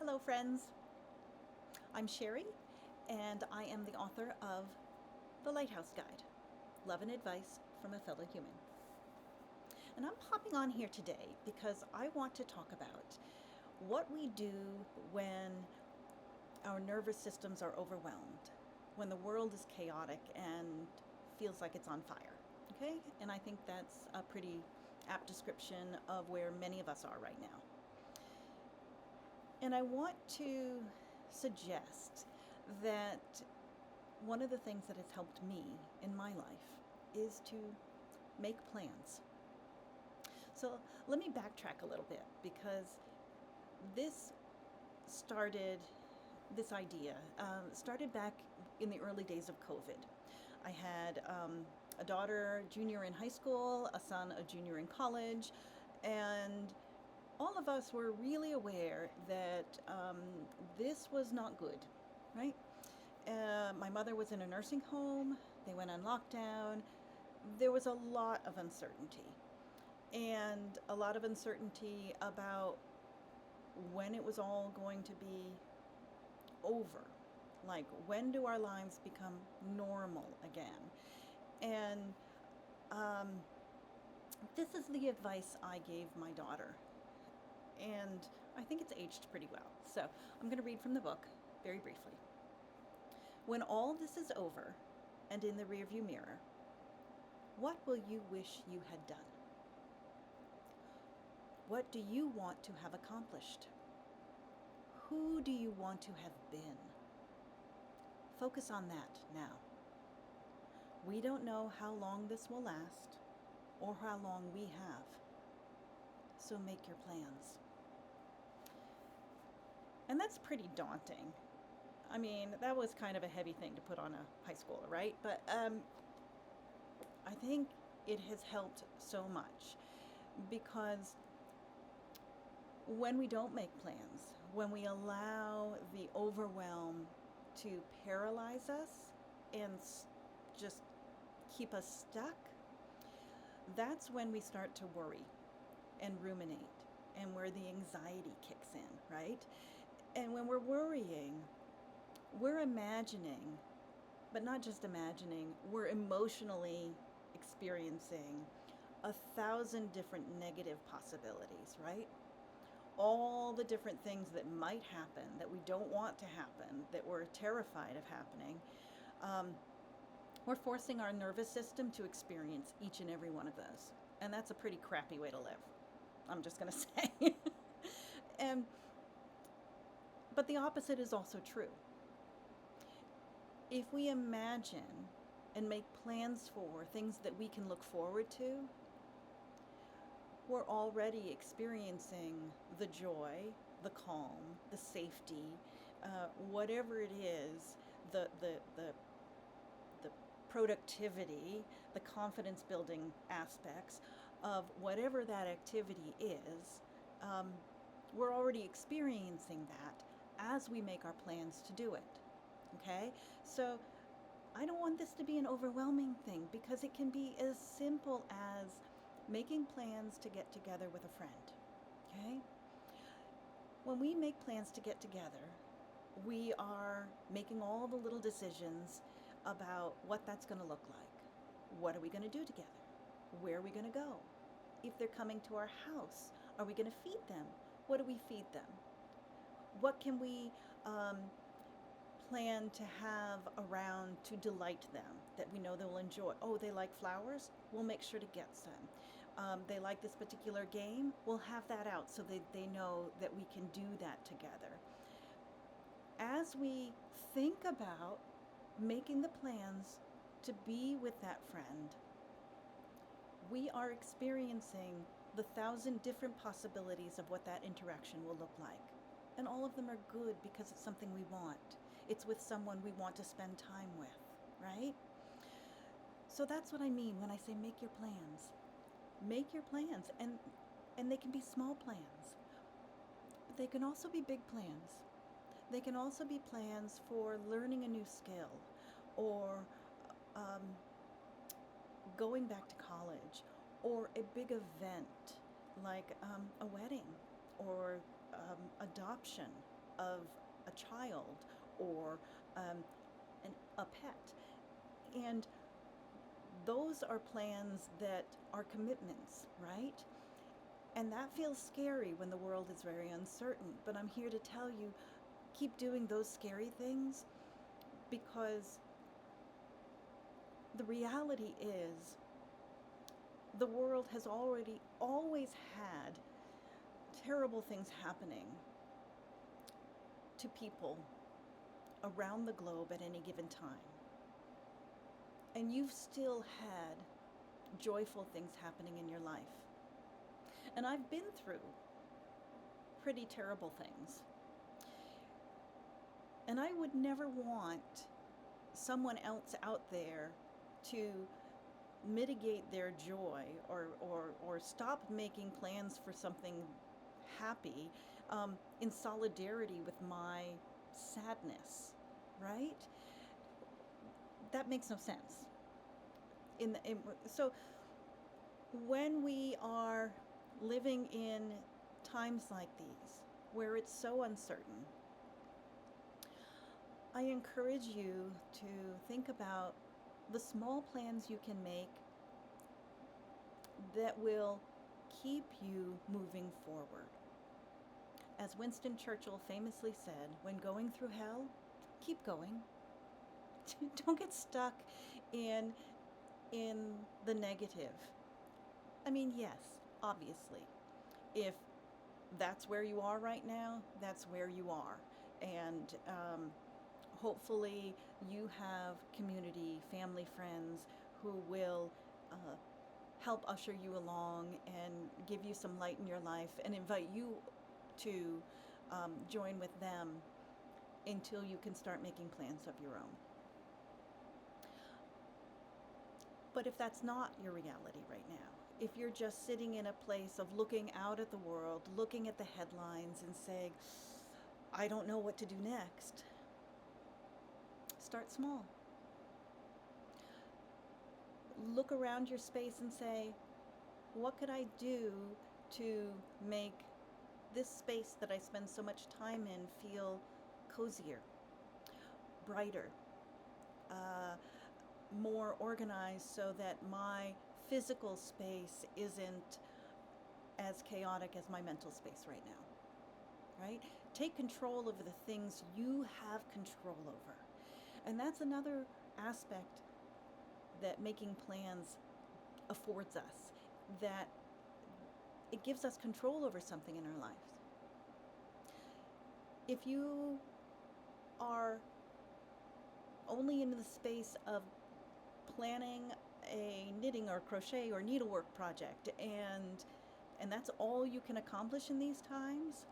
Hello, friends. I'm Sherry, and I am the author of The Lighthouse Guide, Love and Advice from a Fellow Human. And I'm popping on here today because I want to talk about what we do when our nervous systems are overwhelmed, when the world is chaotic and feels like it's on fire. Okay? And I think that's a pretty apt description of where many of us are right now. And I want to suggest that one of the things that has helped me in my life is to make plans. So let me backtrack a little bit because this started, this idea started back in the early days of COVID. I had a daughter, junior in high school, a son, a junior in college, and all of us were really aware that this was not good, right? My mother was in a nursing home. They went on lockdown. There was a lot of uncertainty, and a lot of uncertainty about when it was all going to be over. Like, when do our lives become normal again? And um, this is the advice I gave my daughter. And I think it's aged pretty well. So I'm going to read from the book very briefly. When all this is over and in the rearview mirror, what will you wish you had done? What do you want to have accomplished? Who do you want to have been? Focus on that now. We don't know how long this will last or how long we have. So make your plans. And that's pretty daunting. I mean, that was kind of a heavy thing to put on a high schooler, right? But I think it has helped so much because when we don't make plans, when we allow the overwhelm to paralyze us and just keep us stuck, that's when we start to worry and ruminate and where the anxiety kicks in, right? And when we're worrying, we're imagining, but not just imagining, we're emotionally experiencing 1,000 different negative possibilities, right? All the different things that might happen that we don't want to happen, that we're terrified of happening. Um, we're forcing our nervous system to experience each and every one of those. And that's a pretty crappy way to live. I'm just going to say. and But the opposite is also true. If we imagine and make plans for things that we can look forward to, we're already experiencing the joy, the calm, the safety, whatever it is, the productivity, the confidence building aspects of whatever that activity is. We're already experiencing that as we make our plans to do it. Okay? So I don't want this to be an overwhelming thing because it can be as simple as making plans to get together with a friend. Okay? When we make plans to get together, we are making all the little decisions about what that's going to look like. What are we going to do together? Where are we going to go? If they're coming to our house, are we going to feed them? What do we feed them? What can we plan to have around to delight them that we know they'll enjoy? Oh, they like flowers? We'll make sure to get some. They like this particular game? We'll have that out so that they know that we can do that together. As we think about making the plans to be with that friend, we are experiencing the 1,000 different possibilities of what that interaction will look like. And all of them are good because it's something we want. It's with someone we want to spend time with, right? So that's what I mean when I say make your plans. Make your plans, and they can be small plans. But they can also be big plans. They can also be plans for learning a new skill or um, going back to college or a big event like a wedding or adoption. of a child or a pet. And those are plans that are commitments, right? And that feels scary when the world is very uncertain. But I'm here to tell you, keep doing those scary things, because the reality is the world has already always had terrible things happening to people around the globe at any given time. And you've still had joyful things happening in your life. And I've been through pretty terrible things. And I would never want someone else out there to mitigate their joy or stop making plans for something happy in solidarity with my sadness, right? That makes no sense. So when we are living in times like these, where it's so uncertain, I encourage you to think about the small plans you can make that will keep you moving forward. As Winston Churchill famously said, when going through hell, keep going. Don't get stuck in the negative. I mean, yes, obviously, if that's where you are right now, that's where you are. And hopefully you have community, family, friends who will help usher you along and give you some light in your life and invite you to join with them until you can start making plans of your own. But if that's not your reality right now, if you're just sitting in a place of looking out at the world, looking at the headlines and saying, I don't know what to do next, start small. Look around your space and say, what could I do to make this space that I spend so much time in feel cozier, brighter, more organized, so that my physical space isn't as chaotic as my mental space right now, right? Take control over the things you have control over. And that's another aspect that making plans affords us, that it gives us control over something in our lives. If you are only in the space of planning a knitting or crochet or needlework project and that's all you can accomplish in these times,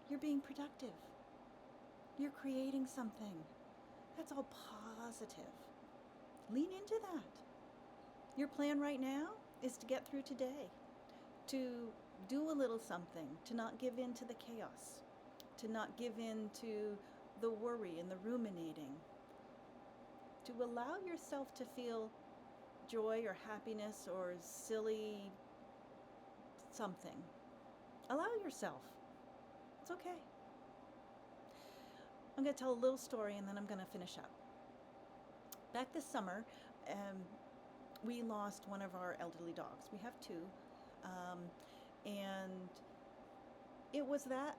you're being productive. You're creating something. That's all positive. Lean into that. Your plan right now is to get through today, to do a little something, to not give in to the chaos, to not give in to the worry and the ruminating, to allow yourself to feel joy or happiness or silly something. Allow yourself. It's okay. I'm going to tell a little story and then I'm going to finish up. Back this summer, we lost one of our elderly dogs. We have two. And it was that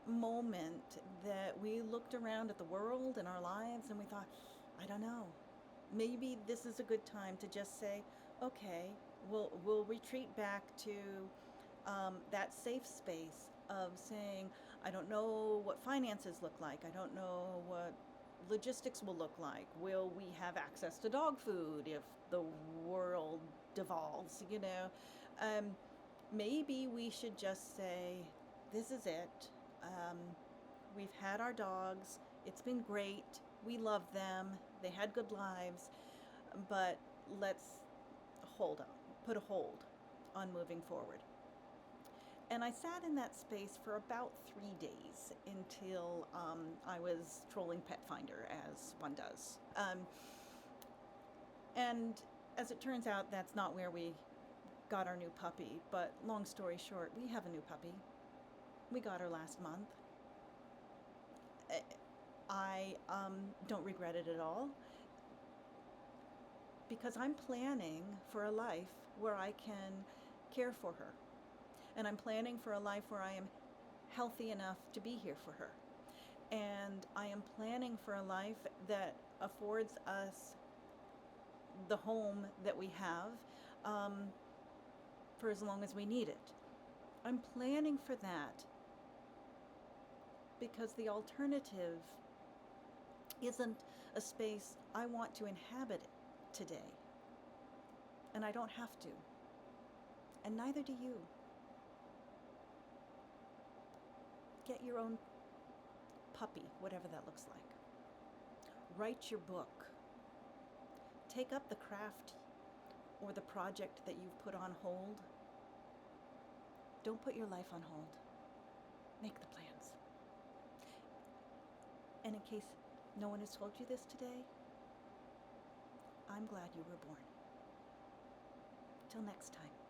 moment that we looked around at the world and our lives and we thought, I don't know, maybe this is a good time to just say, okay, we'll retreat back to that safe space of saying, I don't know what finances look like. I don't know what logistics will look like. Will we have access to dog food if the world devolves, maybe we should just say, this is it. We've had our dogs. It's been great. We love them. They had good lives. But let's put a hold on moving forward. And I sat in that space for about 3 days until I was trolling Pet Finder, as one does. And as it turns out, that's not where we got our new puppy. But long story short, we have a new puppy. We got her last month. I don't regret it at all because I'm planning for a life where I can care for her. And I'm planning for a life where I am healthy enough to be here for her. And I am planning for a life that affords us the home that we have um, for as long as we need it. I'm planning for that because the alternative isn't a space I want to inhabit today. And I don't have to. And neither do you. Get your own puppy, whatever that looks like. Write your book. Take up the craft or the project that you've put on hold. Don't put your life on hold. Make the plans. And in case no one has told you this today, I'm glad you were born. Till next time.